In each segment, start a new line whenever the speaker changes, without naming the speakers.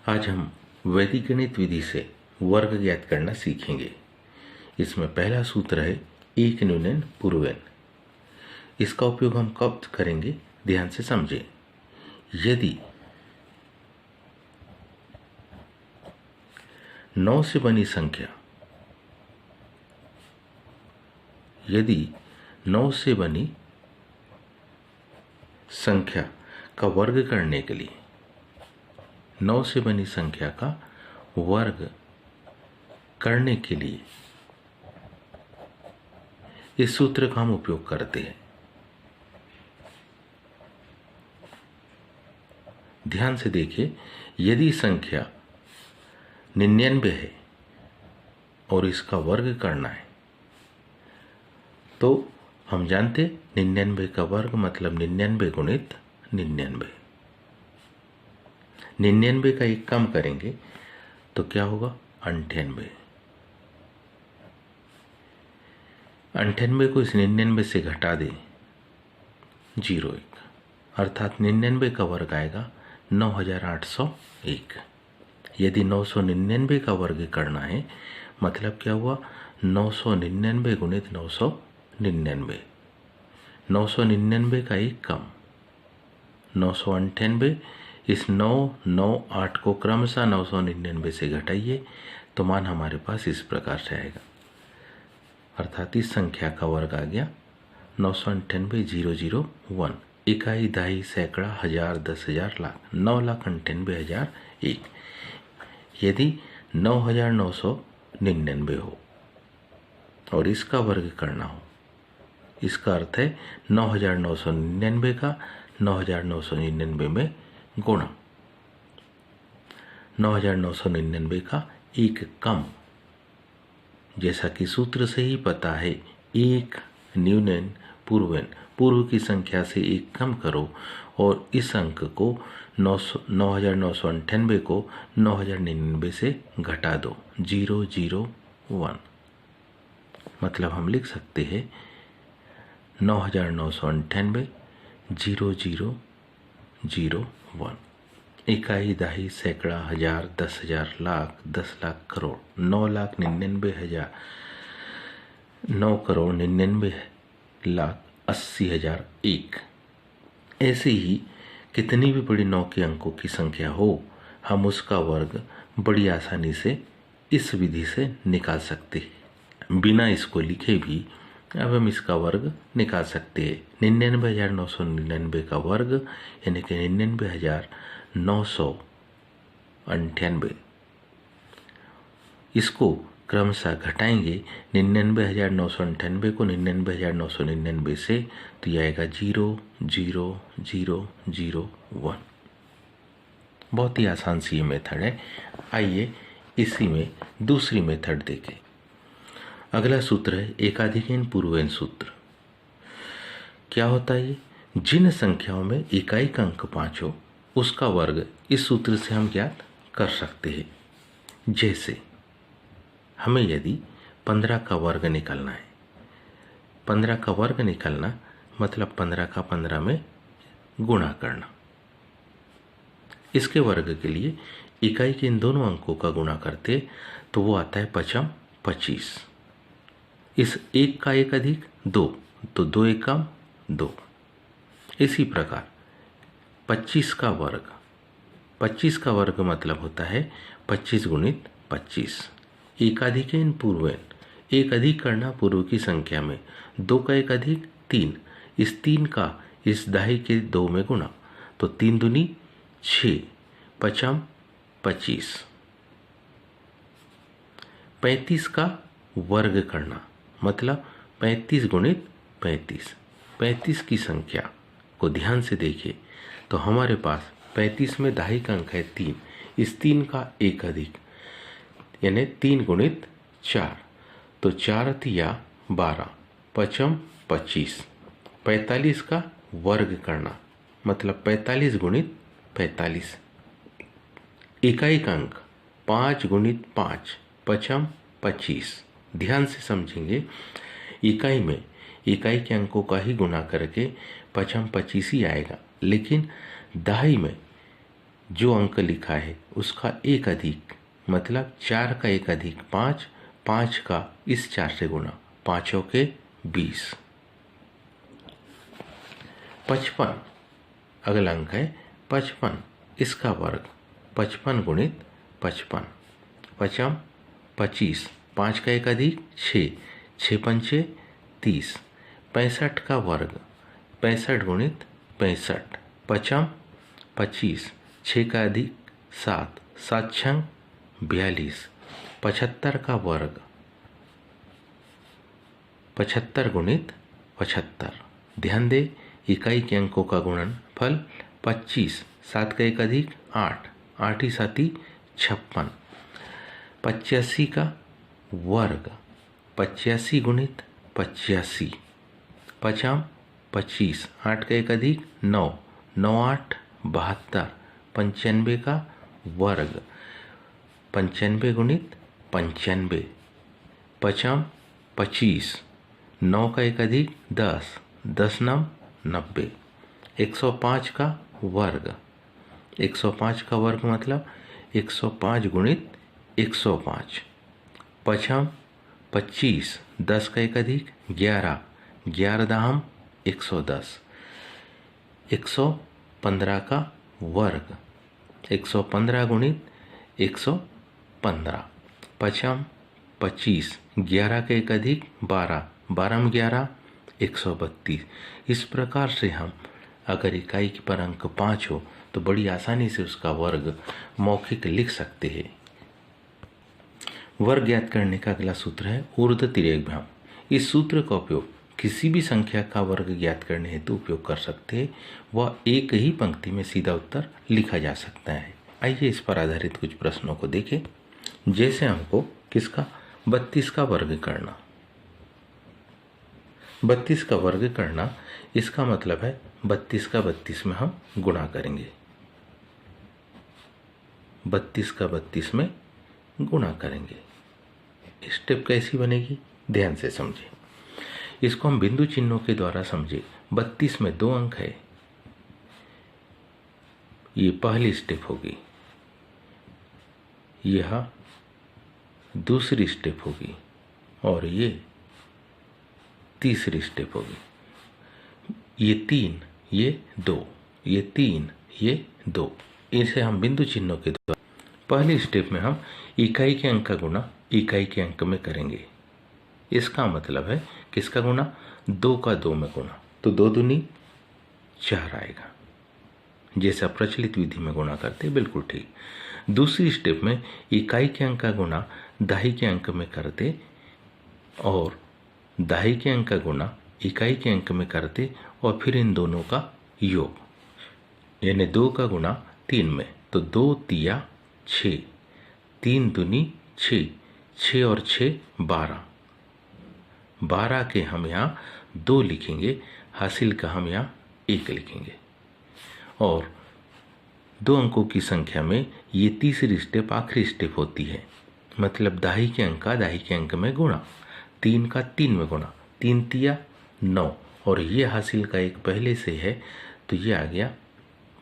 आज हम वैदिक गणित विधि से वर्ग ज्ञात करना सीखेंगे। इसमें पहला सूत्र है एक न्यूनन पूर्वेन। इसका उपयोग हम कब करेंगे, ध्यान से समझें। यदि 9 से बनी संख्या, यदि 9 से बनी संख्या का वर्ग करने के लिए, 9 से बनी संख्या का वर्ग करने के लिए इस सूत्र का हम उपयोग करते हैं। ध्यान से देखिए, यदि संख्या 99 है और इसका वर्ग करना है तो हम जानते 99 का वर्ग मतलब 99 गुणित 99। 99 का एक कम करेंगे तो क्या होगा, 98। 98 को इस 99 से घटा दें 01, अर्थात 99 का वर्ग आएगा 9801। यदि 999 का वर्ग करना है मतलब क्या हुआ, 999 गुणित 999। 999 का एक कम 998। इस 998 को क्रमशः 999 से घटाइए तो मान हमारे पास इस प्रकार से आएगा, अर्थात इस संख्या का वर्ग आ गया 998,001। इकाई, दहाई, सैकड़ा, हजार, 10,000, लाख, 9,98,001। यदि 9,999 हो और इसका वर्ग करना हो, इसका अर्थ है 9,999 का 9,999 में गुणा, 9,999 का एक कम। जैसा कि सूत्र से ही पता है, एक न्यूनन पूर्वेन, पूर्व की संख्या से एक कम करो और इस अंक को 9,998 को 9,099 से घटा दो 001। मतलब हम लिख सकते हैं 9,998 0001। इकाई, दहाई, सैकड़ा, हजार, 10,000, लाख, 10 लाख, करोड़, 9,99,000, 9,99,80,001। ऐसे ही कितनी भी बड़ी 9 के अंकों की संख्या हो, हम उसका वर्ग बड़ी आसानी से इस विधि से निकाल सकते हैं। बिना इसको लिखे भी अब हम इसका वर्ग निकाल सकते हैं। 99,999 का वर्ग यानी कि 99,998। इसको क्रमशः घटाएंगे 99,998 को 99,999 से तो यह आएगा 0,0,0,0,1। बहुत ही आसान सी ये मेथड है। आइए इसी में दूसरी मेथड देखें। अगला सूत्र है एकाधिकन पूर्वेन सूत्र। क्या होता है ये, जिन संख्याओं में इकाई का अंक 5 हो उसका वर्ग इस सूत्र से हम ज्ञात कर सकते हैं। जैसे हमें यदि 15 का वर्ग निकालना है, 15 का वर्ग निकालना मतलब 15 का 15 में गुणा करना। इसके वर्ग के लिए इकाई के इन दोनों अंकों का गुणा करते तो वो आता है 5 25। इस एक का एक अधिक 2 तो 2 एक कम 2। इसी प्रकार 25 का वर्ग, 25 का वर्ग मतलब होता है 25 गुणित 25। एकाधिकन पूर्वेन, एक अधिक करना पूर्व की संख्या में, 2 का एक अधिक 3, इस 3 का इस दहाई के 2 में गुणा तो 3 दूनी 6, 5 25। 35 का वर्ग करना मतलब 35 गुणित 35। 35 की संख्या को ध्यान से देखिए तो हमारे पास 35 में दहाई का अंक है 3, इस 3 का एक अधिक यानी 3 गुणित 4 तो 4 तिया 12, 5 25। 45 का वर्ग करना मतलब 45 गुणित 45। इकाई का अंक 5 गुणित 5, 5 25। ध्यान से समझेंगे, इकाई में इकाई के अंकों का ही गुणा करके 5 25 ही आएगा, लेकिन दहाई में जो अंक लिखा है उसका एक अधिक, मतलब 4 का एक अधिक 5, 5 का इस 4 से गुणा, 5 के 20। 55 अगला अंक है 55, इसका वर्ग 55 गुणित 55, 55 25, 5 का एक अधिक 6, 6 पंचे 30, 65 का वर्ग 65 गुणित 65, 55 25, 6 का अधिक 7, 7 छंग 42, 75 का वर्ग 75 गुणित 75। ध्यान दे, इकाई के अंकों का गुणनफल 25, 7 का एक अधिक 8, 8 ही 7 56, 85 का वर्ग 85 गुणित 85, 50 25, 8 का एक अधिक 9, 9 8 72, 95 का वर्ग 95 गुणित 95, 50 25, 9 का एक अधिक 10, 10 9 90, 105 का वर्ग 105 का वर्ग मतलब 105 गुणित 105, 50 25, 10 का एक अधिक 11, 11 दाम 110, 115 का वर्ग 115 गुणित 115, 50 25, 11 का एक अधिक 12, 12 में 11 132। इस प्रकार से हम अगर इकाई पर अंक 5 हो तो बड़ी आसानी से उसका वर्ग मौखिक लिख सकते हैं। वर्ग ज्ञात करने का अगला सूत्र है ऊर्ध्व तिर्यकभ्याम। इस सूत्र का उपयोग किसी भी संख्या का वर्ग ज्ञात करने हेतु उपयोग कर सकते हैं। वह एक ही पंक्ति में सीधा उत्तर लिखा जा सकता है। आइए इस पर आधारित कुछ प्रश्नों को देखें। जैसे हमको किसका 32 का वर्ग करना, 32 का वर्ग करना, इसका मतलब है 32 का 32 में हम गुणा करेंगे, 32 का 32 में गुणा करेंगे। स्टेप कैसी बनेगी ध्यान से समझे। इसको हम बिंदु चिन्हों के द्वारा समझे। 32 में 2 अंक है, ये पहली स्टेप होगी, यह दूसरी स्टेप होगी और ये तीसरी स्टेप होगी। ये 3, ये 2, ये 3, ये 2, इसे हम बिंदु चिन्हों के द्वारा पहली स्टेप में हम इकाई के अंक का गुणा इकाई के अंक में करेंगे। इसका मतलब है किसका गुणा 2 का 2 में गुणा, तो 2 दूनी 4 आएगा, जैसा प्रचलित विधि में गुणा करते बिल्कुल ठीक। दूसरी स्टेप में इकाई के अंक का गुणा दहाई के अंक में करते और दहाई के अंक का गुणा इकाई के अंक में करते और फिर इन दोनों का योग, यानी 2 का गुणा 3 में, तो 2 तिया 6, 3 दूनी 6, 6 और 6 12, 12 के हम यहाँ 2 लिखेंगे, हासिल का हम यहाँ 1 लिखेंगे। और 2 अंकों की संख्या में ये तीसरी स्टेप आखिरी स्टेप होती है, मतलब दहाई के अंक का दहाई के अंक में गुणा, 3 का 3 में गुणा, 3 तिया 9 और ये हासिल का 1 पहले से है तो ये आ गया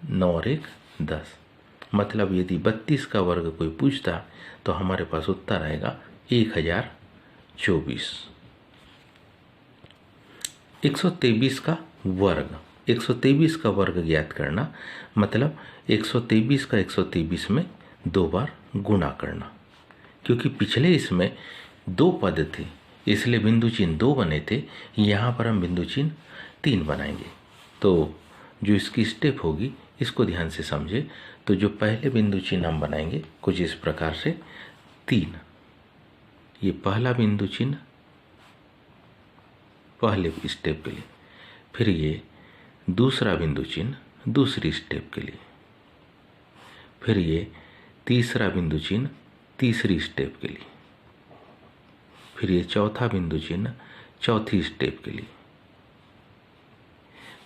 9 और 1 10। मतलब यदि 32 का वर्ग कोई पूछता तो हमारे पास उत्तर आएगा 1024। 123 का वर्ग, 123 का वर्ग ज्ञात करना, मतलब 123 का 123 में 2 बार गुणा करना। क्योंकि पिछले इसमें 2 पद थे इसलिए बिंदु चिन्ह 2 बने थे, यहाँ पर हम बिंदु चिन्ह 3 बनाएंगे। तो जो इसकी स्टेप होगी इसको ध्यान से समझे। तो जो पहले बिंदु चिन्ह हम बनाएंगे कुछ इस प्रकार से 3, ये पहला बिंदु चिन्ह पहले स्टेप के लिए, फिर ये दूसरा बिंदु चिन्ह दूसरी स्टेप के लिए, फिर ये तीसरा बिंदु चिन्ह तीसरी स्टेप के लिए, फिर ये चौथा बिंदु चिन्ह चौथी स्टेप के लिए,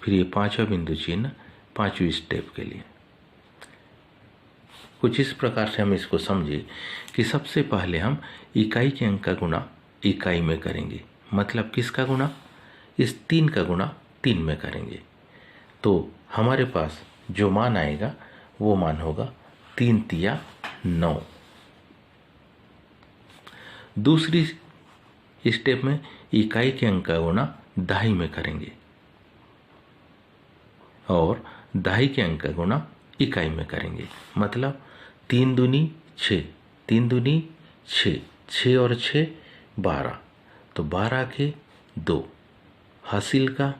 फिर ये 5वां बिंदु चिन्ह 5वीं स्टेप के लिए। कुछ इस प्रकार से हम इसको समझे कि सबसे पहले हम इकाई के अंक का गुणा इकाई में करेंगे, मतलब किसका गुणा, इस 3 का गुणा 3 में करेंगे। तो हमारे पास जो मान आएगा वो मान होगा 3 तिया 9। दूसरी स्टेप में इकाई के अंक का गुणा दहाई में करेंगे और दहाई के अंक का गुणा इकाई में करेंगे। मतलब 3 दूनी 6, 3 दूनी 6, 6 और 6 12, तो 12 के 2, हासिल का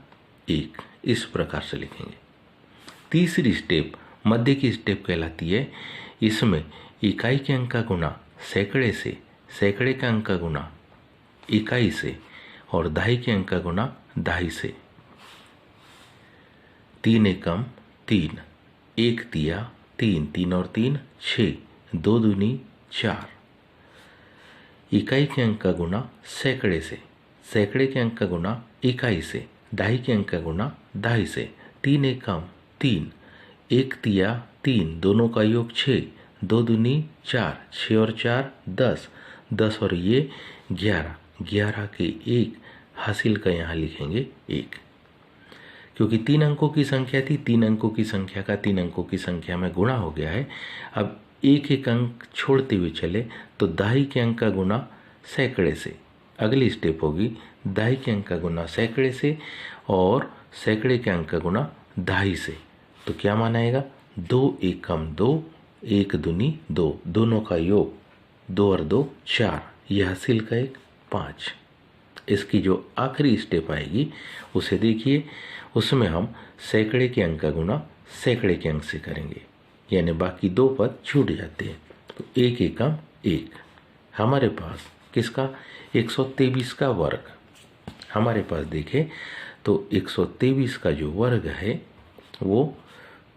1, इस प्रकार से लिखेंगे। तीसरी स्टेप मध्य की स्टेप कहलाती है। इसमें इकाई के अंक का गुणा सैकड़े से, सैकड़े का अंक का गुणा इकाई से और दहाई के अंक का गुणा दहाई से। 3 एकम 3, 1 तिया 3, 3 और 3 6, 2 दूनी 4। इकाई के अंक का गुणा सैकड़े से, सैकड़े के अंक का गुणा इकाई से, दहाई के अंक का गुणा दहाई से। 3 एकम 3, 1 तिया 3, दोनों का योग 6, 2 दूनी 4, 6 और 4 10, 10 और ये 11, 11 के 1, हासिल का यहाँ लिखेंगे 1। क्योंकि 3 अंकों की संख्या थी, 3 अंकों की संख्या का 3 अंकों की संख्या में गुणा हो गया है। अब एक एक अंक छोड़ते हुए चले तो दहाई के अंक का गुणा सैकड़े से। अगली स्टेप होगी दहाई के अंक का गुणा सैकड़े से और सैकड़े के अंक का गुणा दहाई से। तो क्या मानाएगा? 2 एकम 2, 1 दूनी 2, दोनों का योग 2 और 2 4, यह हासिल का 1 5। इसकी जो आखिरी स्टेप आएगी उसे देखिए, उसमें हम सैकड़े के अंक का गुणा सैकड़े के अंक से करेंगे, यानी बाकी 2 पद छूट जाते हैं। तो 1 एकम 1 हमारे पास किसका? 123 का वर्ग हमारे पास देखें तो 123 का जो वर्ग है वो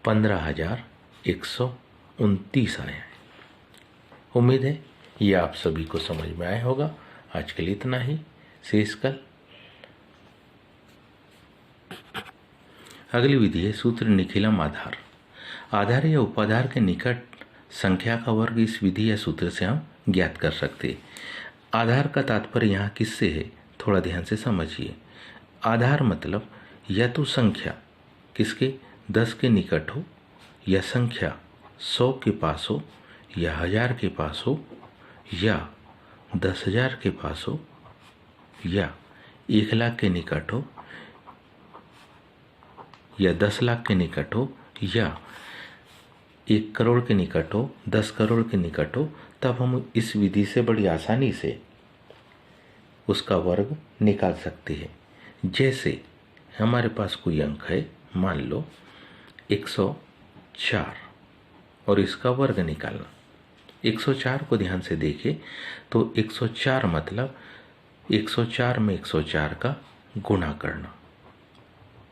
15,129 आया है। उम्मीद है ये आप सभी को समझ में आया होगा। आज के लिए इतना ही, शेष कल। अगली विधि है सूत्र निखिलम आधार। आधार या उपाधार के निकट संख्या का वर्ग इस विधि या सूत्र से हम ज्ञात कर सकते हैं। आधार का तात्पर्य यहाँ किससे है, थोड़ा ध्यान से समझिए। आधार मतलब या तो संख्या किसके 10 के निकट हो, या संख्या 100 के पास हो, या 1000 के पास हो, या 10,000 के पास हो, या 1 लाख के निकट हो, या 10 लाख के निकट हो, या 1 करोड़ के निकट हो, 10 करोड़ के निकट हो, तब हम इस विधि से बड़ी आसानी से उसका वर्ग निकाल सकते हैं। जैसे हमारे पास कोई अंक है, मान लो 104, और इसका वर्ग निकालना। 104 को ध्यान से देखें तो 104 मतलब 104 में 104 का गुणा करना।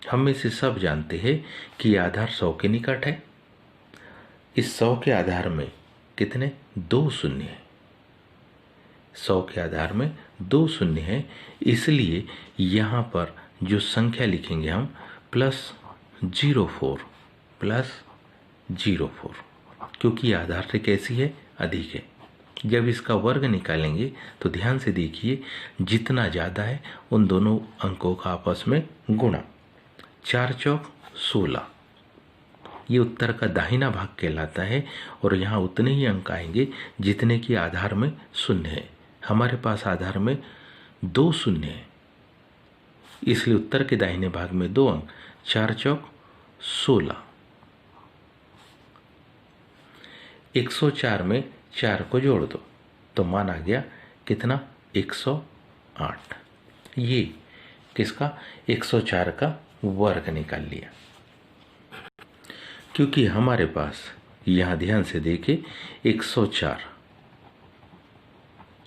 हम में से सब जानते हैं कि आधार 100 के निकट है। इस 100 के आधार में कितने? 2 शून्य है। 100 के आधार में 2 शून्य है, इसलिए यहाँ पर जो संख्या लिखेंगे हम +04, +04, क्योंकि आधार से कैसी है? अधिक है। जब इसका वर्ग निकालेंगे तो ध्यान से देखिए, जितना ज़्यादा है उन दोनों अंकों का आपस में गुणा। 4 चौक 16, ये उत्तर का दाहिना भाग कहलाता है, और यहाँ उतने ही अंक आएंगे जितने की आधार में शून्य है। हमारे पास आधार में 2 शून्य है, इसलिए उत्तर के दाहिने भाग में 2 अंक। 4 चौक 16। 104 में 4 को जोड़ दो तो मान आ गया कितना? 108। ये किसका? 104 का वर्ग निकाल लिया। क्योंकि हमारे पास यहां ध्यान से देखें 104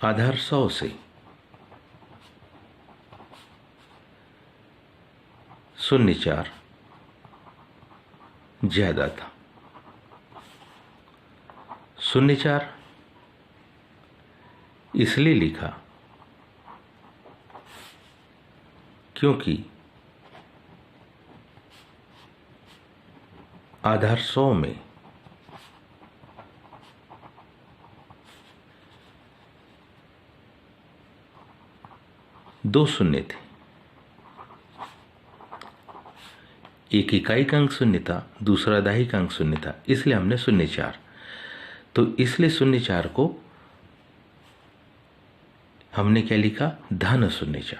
आधार 100 से 04 ज्यादा था। 04 इसलिए लिखा क्योंकि आधार 100 में दो शून्य थे, एक इकाई का अंक शून्य था, दूसरा दहाई का अंक शून्य था, इसलिए हमने 0,4। तो इसलिए 0,4 को हमने क्या लिखा, धन 0,4।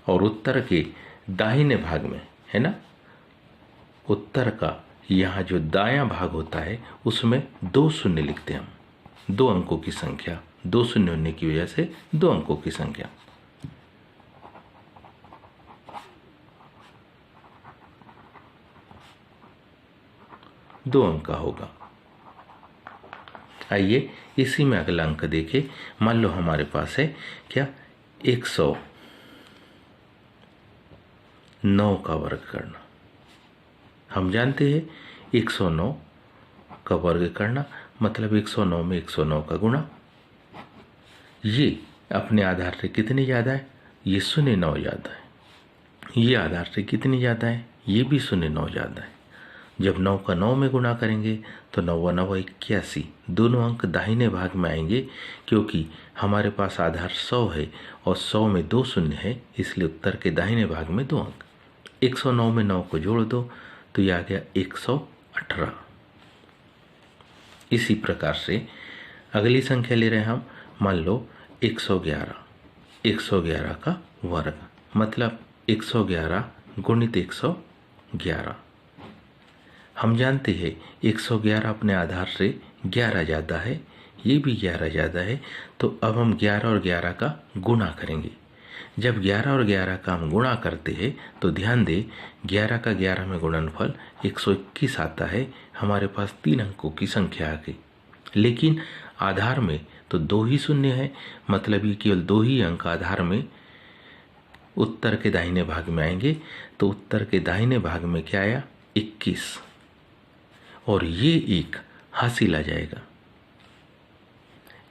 और उत्तर के दाहिने भाग में है ना, उत्तर का यहाँ जो दायां भाग होता है उसमें 2 शून्य लिखते हैं हम। 2 अंकों की संख्या, 2 शून्य होने की वजह से 2 अंकों की संख्या। दो अंक का होगा। आइए इसी में अगला अंक देखें। मान लो हमारे पास है क्या, 109 का वर्ग करना। हम जानते हैं 109 का वर्ग करना मतलब 109 में 109 का गुणा। ये अपने आधार से कितनी ज़्यादा है, ये 0,9 ज़्यादा है। ये आधार से कितनी ज़्यादा है, ये भी 0,9 ज़्यादा है। जब 9 का 9 में गुणा करेंगे तो 9 9 81, दोनों अंक दाहिने भाग में आएंगे क्योंकि हमारे पास आधार 100 है और 100 में 2 शून्य है, इसलिए उत्तर के दाहिने भाग में 2 अंक। 109 में 9 को जोड़ दो तो यह आ गया 118। इसी प्रकार से अगली संख्या ले रहे हैं हम, मान लो 111। 111 का वर्ग मतलब 111 गुणित 111। हम जानते हैं 111 अपने आधार से 11 ज़्यादा है, ये भी 11 ज़्यादा है। तो अब हम 11 और 11 का गुणा करेंगे। जब 11 और 11 का हम गुणा करते हैं तो ध्यान दें 11 का 11 में गुणनफल 121 आता है। हमारे पास 3 अंकों की संख्या आ गई, लेकिन आधार में तो 2 ही शून्य है, मतलब ये केवल 2 ही अंक आधार में उत्तर के दाहिने भाग में आएंगे। तो उत्तर के दाहिने भाग में क्या आया, 21, और ये एक हासिल आ जाएगा।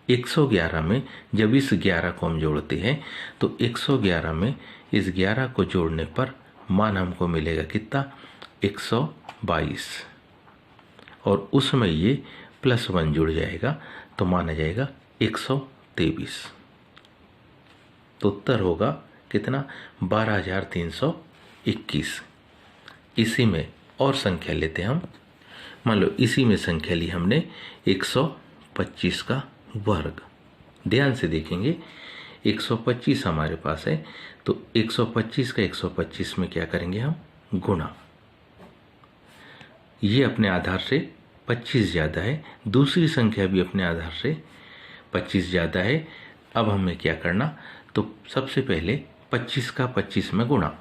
111 में जब इस 11 को हम जोड़ते हैं तो 111 में इस 11 को जोड़ने पर मान हमको मिलेगा कितना, 122, और उसमें ये +1 जुड़ जाएगा तो मान आ जाएगा 123। तो उत्तर होगा कितना, 12,321। इसी में और संख्या लेते हैं हम। मान लो इसी में संख्या ली हमने 125 का वर्ग। ध्यान से देखेंगे 125 हमारे पास है, तो 125 का 125 में क्या करेंगे हम, गुणा। ये अपने आधार से 25 ज़्यादा है, दूसरी संख्या भी अपने आधार से 25 ज़्यादा है। अब हमें क्या करना, तो सबसे पहले 25 का 25 में गुणा।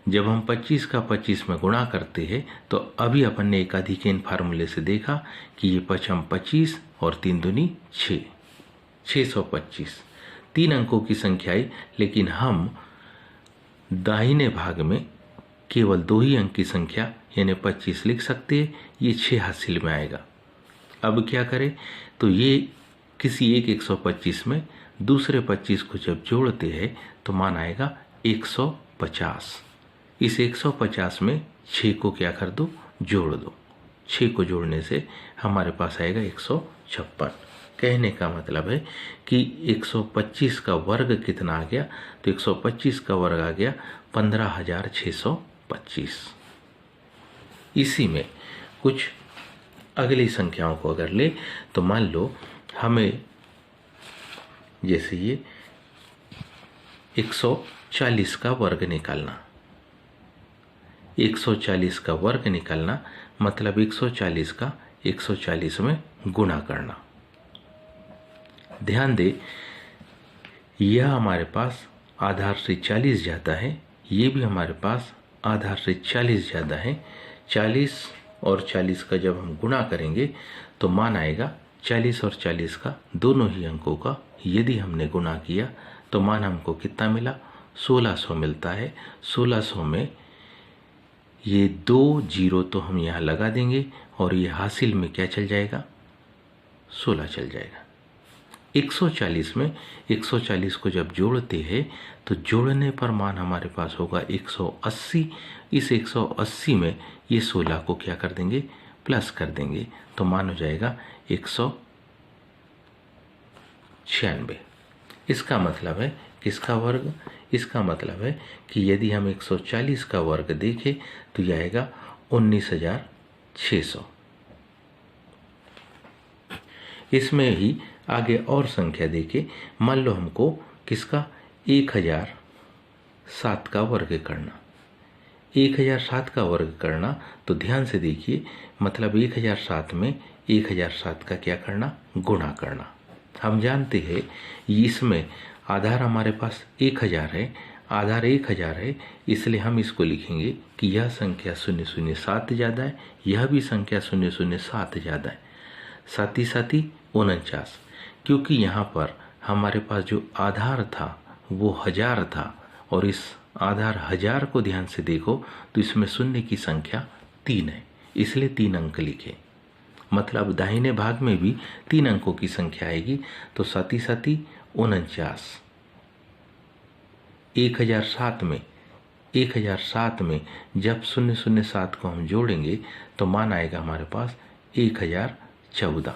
जब हम 25 का 25 में गुणा करते हैं तो अभी अपन ने एकाधिकन फार्मूले से देखा कि ये 5 25 और 3 दूनी 6, 625। 3 अंकों की संख्या आई, लेकिन हम दाहिने भाग में केवल 2 ही अंक की संख्या यानी 25 लिख सकते हैं। ये 6 हासिल में आएगा। अब क्या करें, तो ये किसी एक 125 में दूसरे 25 को जब जोड़ते हैं तो मान आएगा 150। इस 150 में 6 को क्या कर दो, जोड़ दो। 6 को जोड़ने से हमारे पास आएगा 156। कहने का मतलब है कि 125 का वर्ग कितना आ गया, तो 125 का वर्ग आ गया 15,625। इसी में कुछ अगली संख्याओं को अगर ले तो मान लो हमें जैसे ये 140 का वर्ग निकालना। 140 का वर्ग निकालना मतलब 140 का 140 में गुणा करना। ध्यान दे यह हमारे पास आधार से 40 ज़्यादा है, ये भी हमारे पास आधार से 40 ज़्यादा है। 40 और 40 का जब हम गुणा करेंगे तो मान आएगा 40 और 40 का दोनों ही अंकों का यदि हमने गुणा किया तो मान हमको कितना मिला, 1600 मिलता है। 1600 में ये 2 जीरो तो हम यहाँ लगा देंगे और ये हासिल में क्या चल जाएगा, 16 चल जाएगा। 140 में 140 को जब जोड़ते हैं तो जोड़ने पर मान हमारे पास होगा 180। इस 180 में ये 16 को क्या कर देंगे, प्लस कर देंगे, तो मान हो जाएगा 196। इसका मतलब है किसका वर्ग, इसका मतलब है कि यदि हम 140 का वर्ग देखें तो यह आएगा 19,600। इसमें ही आगे और संख्या देके मान लो हमको किसका 1007 का वर्ग करना, 1007 का वर्ग करना, तो ध्यान से देखिए, मतलब 1007 में 1007 का क्या करना, गुणा करना। हम जानते हैं इसमें आधार हमारे पास 1000 है, आधार 1000 है, इसलिए हम इसको लिखेंगे कि यह संख्या 007 ज़्यादा है, यह भी संख्या 007 ज़्यादा है, साथ ही 49, क्योंकि यहाँ पर हमारे पास जो आधार था वो 1000 था और इस आधार 1000 को ध्यान से देखो तो इसमें शून्य की संख्या 3 है, इसलिए 3 अंक लिखे। मतलब दाहिने भाग में भी 3 अंकों की संख्या आएगी, तो 7 49। 1007 में जब 007 को हम जोड़ेंगे तो मान आएगा हमारे पास 1014।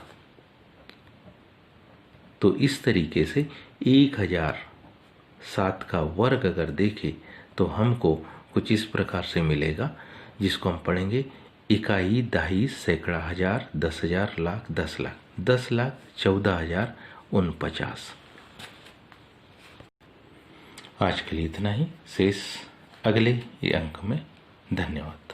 तो इस तरीके से 1007 का वर्ग अगर देखें तो हमको कुछ इस प्रकार से मिलेगा, जिसको हम पढ़ेंगे इकाई, दहाई, सैकड़ा, हजार, 10,000, लाख, 10 लाख, 10,14,049। आज के लिए इतना ही, शेष अगले अंक में। धन्यवाद।